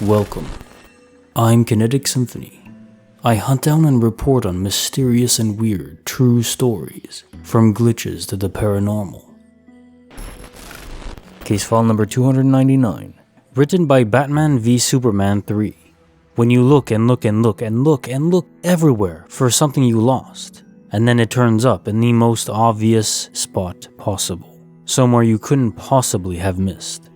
Welcome. I'm Kinetic Symphony. I hunt down and report on mysterious and weird true stories, from glitches to the paranormal. Case file number 299, written by Batman v Superman 3. When you look and look and look and look and look everywhere for something you lost, and then it turns up in the most obvious spot possible, somewhere you couldn't possibly have missed.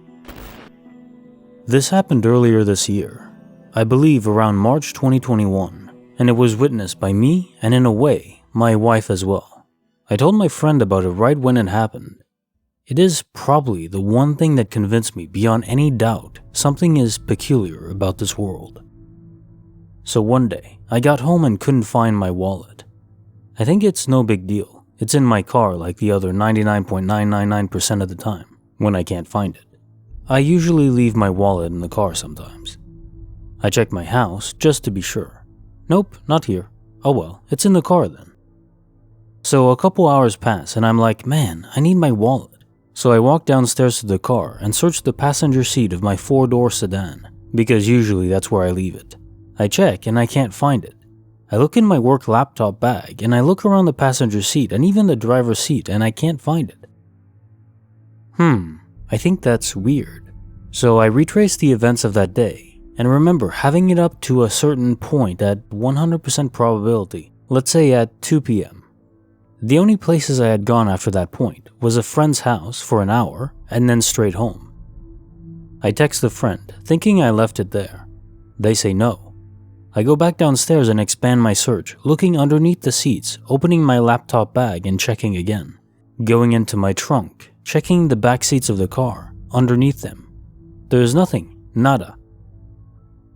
This happened earlier this year, I believe around March 2021, and it was witnessed by me and in a way, my wife as well. I told my friend about it right when it happened. It is probably the one thing that convinced me beyond any doubt something is peculiar about this world. So one day, I got home and couldn't find my wallet. I think it's no big deal. It's in my car like the other 99.999% of the time when I can't find it. I usually leave my wallet in the car sometimes. I check my house just to be sure. Nope, not here. Oh well, it's in the car then. So a couple hours pass and I'm like, man, I need my wallet. So I walk downstairs to the car and search the passenger seat of my 4-door sedan, because usually that's where I leave it. I check and I can't find it. I look in my work laptop bag and I look around the passenger seat and even the driver's seat and I can't find it. I think that's weird. So I retrace the events of that day and remember having it up to a certain point at 100% probability, let's say at 2 p.m. The only places I had gone after that point was a friend's house for an hour and then straight home. I text the friend thinking I left it there. They say no. I go back downstairs and expand my search, looking underneath the seats, opening my laptop bag and checking again. Going into my trunk, checking the back seats of the car, underneath them. There's nothing, nada.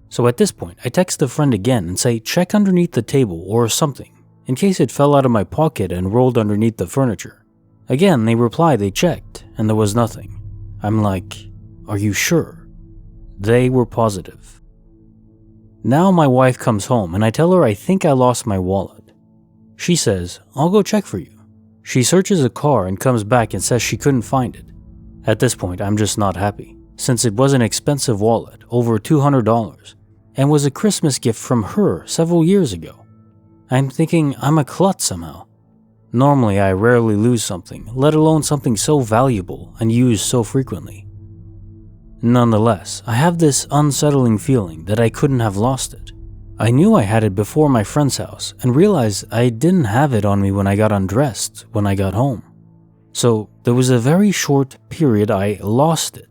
So at this point, I text the friend again and say check underneath the table or something, in case it fell out of my pocket and rolled underneath the furniture. Again, they reply they checked and there was nothing. I'm like, are you sure? They were positive. Now my wife comes home and I tell her I think I lost my wallet. She says, I'll go check for you. She searches the car and comes back and says she couldn't find it. At this point, I'm just not happy, since it was an expensive wallet, over $200, and was a Christmas gift from her several years ago. I'm thinking I'm a klutz somehow. Normally, I rarely lose something, let alone something so valuable and used so frequently. Nonetheless, I have this unsettling feeling that I couldn't have lost it. I knew I had it before my friend's house and realized I didn't have it on me when I got undressed when I got home. So there was a very short period I lost it.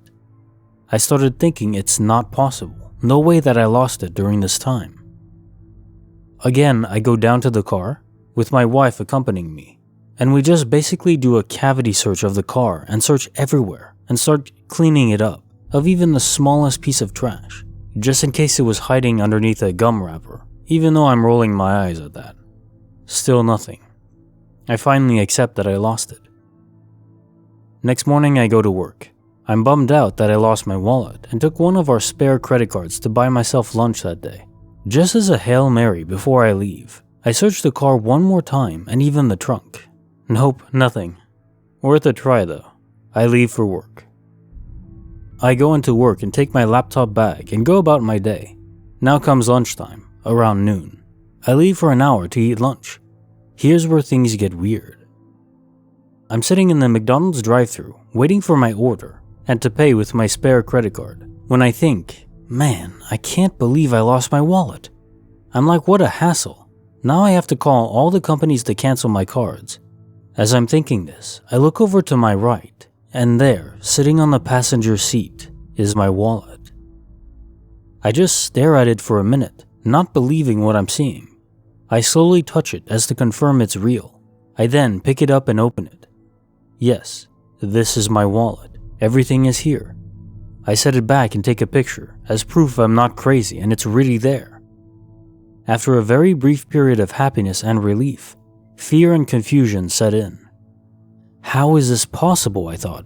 I started thinking it's not possible. No way that I lost it during this time. Again, I go down to the car with my wife accompanying me, and we just basically do a cavity search of the car and search everywhere and start cleaning it up of even the smallest piece of trash, just in case it was hiding underneath a gum wrapper, even though I'm rolling my eyes at that. Still nothing. I finally accept that I lost it. Next morning I go to work. I'm bummed out that I lost my wallet and took one of our spare credit cards to buy myself lunch that day. Just as a Hail Mary before I leave, I search the car one more time and even the trunk. Nope, nothing. Worth a try though. I leave for work. I go into work and take my laptop bag and go about my day. Now comes lunchtime, around noon. I leave for an hour to eat lunch. Here's where things get weird. I'm sitting in the McDonald's drive-thru, waiting for my order and to pay with my spare credit card, when I think, man, I can't believe I lost my wallet. I'm like, what a hassle. Now I have to call all the companies to cancel my cards. As I'm thinking this, I look over to my right, and there, sitting on the passenger seat, is my wallet. I just stare at it for a minute, not believing what I'm seeing. I slowly touch it as to confirm it's real. I then pick it up and open it. Yes, this is my wallet. Everything is here. I set it back and take a picture, as proof I'm not crazy and it's really there. After a very brief period of happiness and relief, fear and confusion set in. How is this possible, I thought.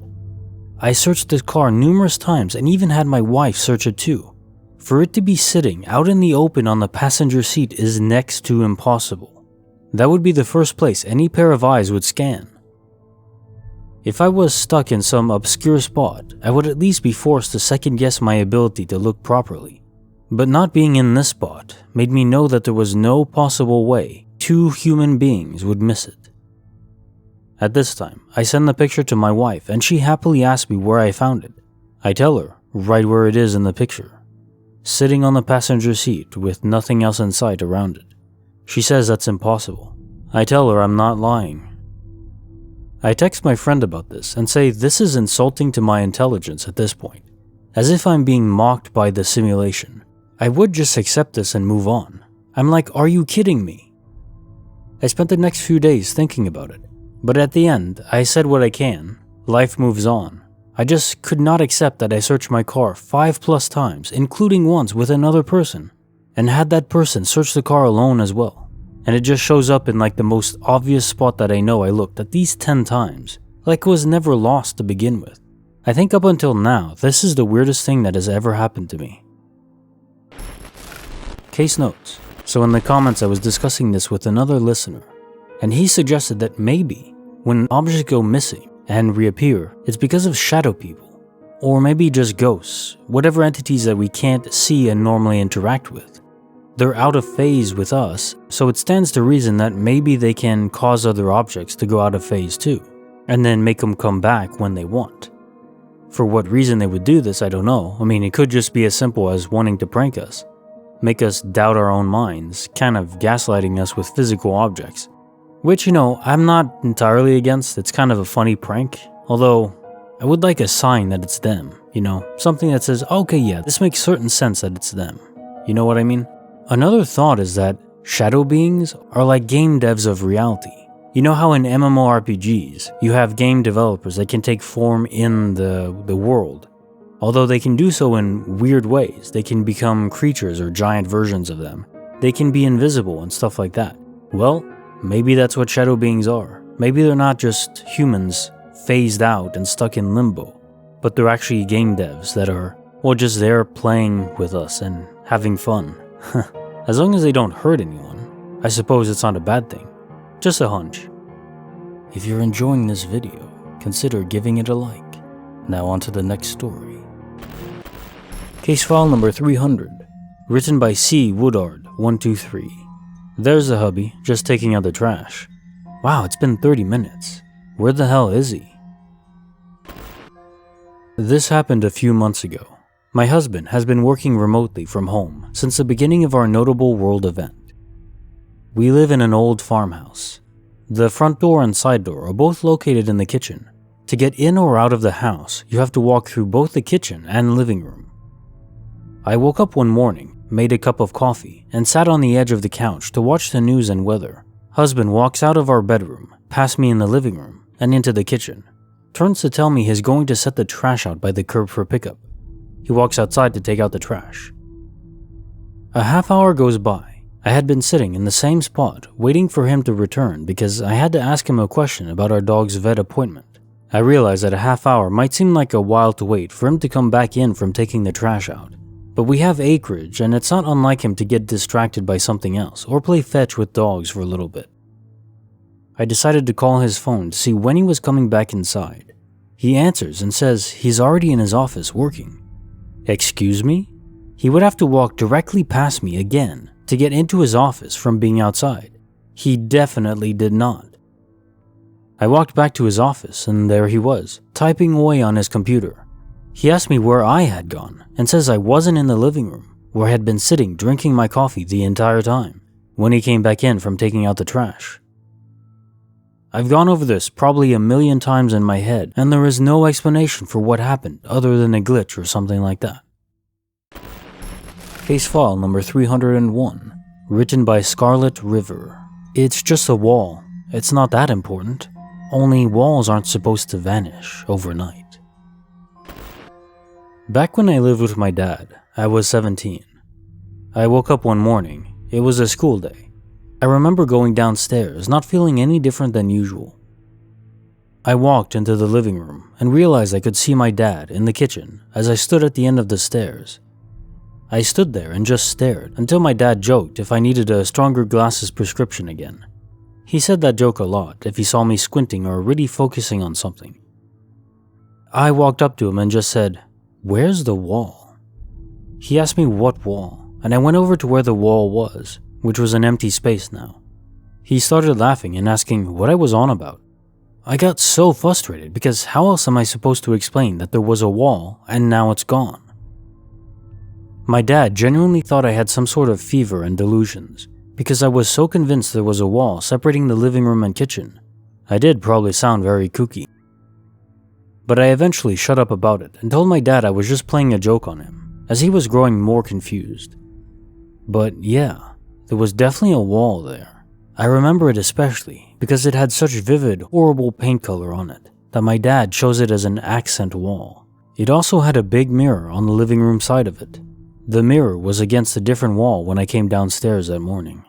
I searched the car numerous times and even had my wife search it too. For it to be sitting out in the open on the passenger seat is next to impossible. That would be the first place any pair of eyes would scan. If I was stuck in some obscure spot, I would at least be forced to second guess my ability to look properly. But not being in this spot made me know that there was no possible way 2 human beings would miss it. At this time, I send the picture to my wife and she happily asks me where I found it. I tell her right where it is in the picture, sitting on the passenger seat with nothing else in sight around it. She says that's impossible. I tell her I'm not lying. I text my friend about this and say this is insulting to my intelligence at this point, as if I'm being mocked by the simulation. I would just accept this and move on. I'm like, are you kidding me? I spent the next few days thinking about it, but at the end, I said what I can. Life moves on. I just could not accept that I searched my car 5+ times, including once with another person, and had that person search the car alone as well. And it just shows up in like the most obvious spot that I know I looked at least 10 times, like it was never lost to begin with. I think up until now, this is the weirdest thing that has ever happened to me. Case notes. So in the comments I was discussing this with another listener, and he suggested that maybe when objects go missing and reappear, it's because of shadow people, or maybe just ghosts, whatever entities that we can't see and normally interact with. They're out of phase with us, so it stands to reason that maybe they can cause other objects to go out of phase too, and then make them come back when they want. For what reason they would do this, I don't know. I mean, it could just be as simple as wanting to prank us, make us doubt our own minds, kind of gaslighting us with physical objects. Which, I'm not entirely against. It's kind of a funny prank, although I would like a sign that it's them, something that says, okay, yeah, this makes certain sense that it's them. You know what I mean? Another thought is that shadow beings are like game devs of reality. You know how in MMORPGs, you have game developers that can take form in the world. Although they can do so in weird ways, they can become creatures or giant versions of them. They can be invisible and stuff like that. Well, maybe that's what shadow beings are. Maybe they're not just humans phased out and stuck in limbo, but they're actually game devs that are, just there playing with us and having fun. As long as they don't hurt anyone, I suppose it's not a bad thing. Just a hunch. If you're enjoying this video, consider giving it a like. Now on to the next story. Case file number 300, written by C. Woodard123. There's the hubby, just taking out the trash. Wow, it's been 30 minutes. Where the hell is he? This happened a few months ago. My husband has been working remotely from home since the beginning of our notable world event. We live in an old farmhouse. The front door and side door are both located in the kitchen. To get in or out of the house, you have to walk through both the kitchen and living room. I woke up one morning, made a cup of coffee, and sat on the edge of the couch to watch the news and weather. Husband walks out of our bedroom, past me in the living room, and into the kitchen. Turns to tell me he's going to set the trash out by the curb for pickup. He walks outside to take out the trash. A half hour goes by. I had been sitting in the same spot, waiting for him to return because I had to ask him a question about our dog's vet appointment. I realized that a half hour might seem like a while to wait for him to come back in from taking the trash out. But we have acreage, and it's not unlike him to get distracted by something else or play fetch with dogs for a little bit. I decided to call his phone to see when he was coming back inside. He answers and says he's already in his office working. Excuse me? He would have to walk directly past me again to get into his office from being outside. He definitely did not. I walked back to his office, and there he was, typing away on his computer. He asked me where I had gone and says I wasn't in the living room, where I had been sitting drinking my coffee the entire time, when he came back in from taking out the trash. I've gone over this probably 1,000,000 times in my head, and there is no explanation for what happened other than a glitch or something like that. Case file number 301, written by scarlettriver. It's just a wall. It's not that important. Only walls aren't supposed to vanish overnight. Back when I lived with my dad, I was 17. I woke up one morning. It was a school day. I remember going downstairs, not feeling any different than usual. I walked into the living room and realized I could see my dad in the kitchen as I stood at the end of the stairs. I stood there and just stared until my dad joked if I needed a stronger glasses prescription again. He said that joke a lot if he saw me squinting or really focusing on something. I walked up to him and just said, "Where's the wall?" He asked me what wall, and I went over to where the wall was, which was an empty space now. He started laughing and asking what I was on about. I got so frustrated because how else am I supposed to explain that there was a wall and now it's gone? My dad genuinely thought I had some sort of fever and delusions because I was so convinced there was a wall separating the living room and kitchen. I did probably sound very kooky. But I eventually shut up about it and told my dad I was just playing a joke on him, as he was growing more confused. But yeah, there was definitely a wall there. I remember it especially because it had such vivid, horrible paint color on it that my dad chose it as an accent wall. It also had a big mirror on the living room side of it. The mirror was against a different wall when I came downstairs that morning.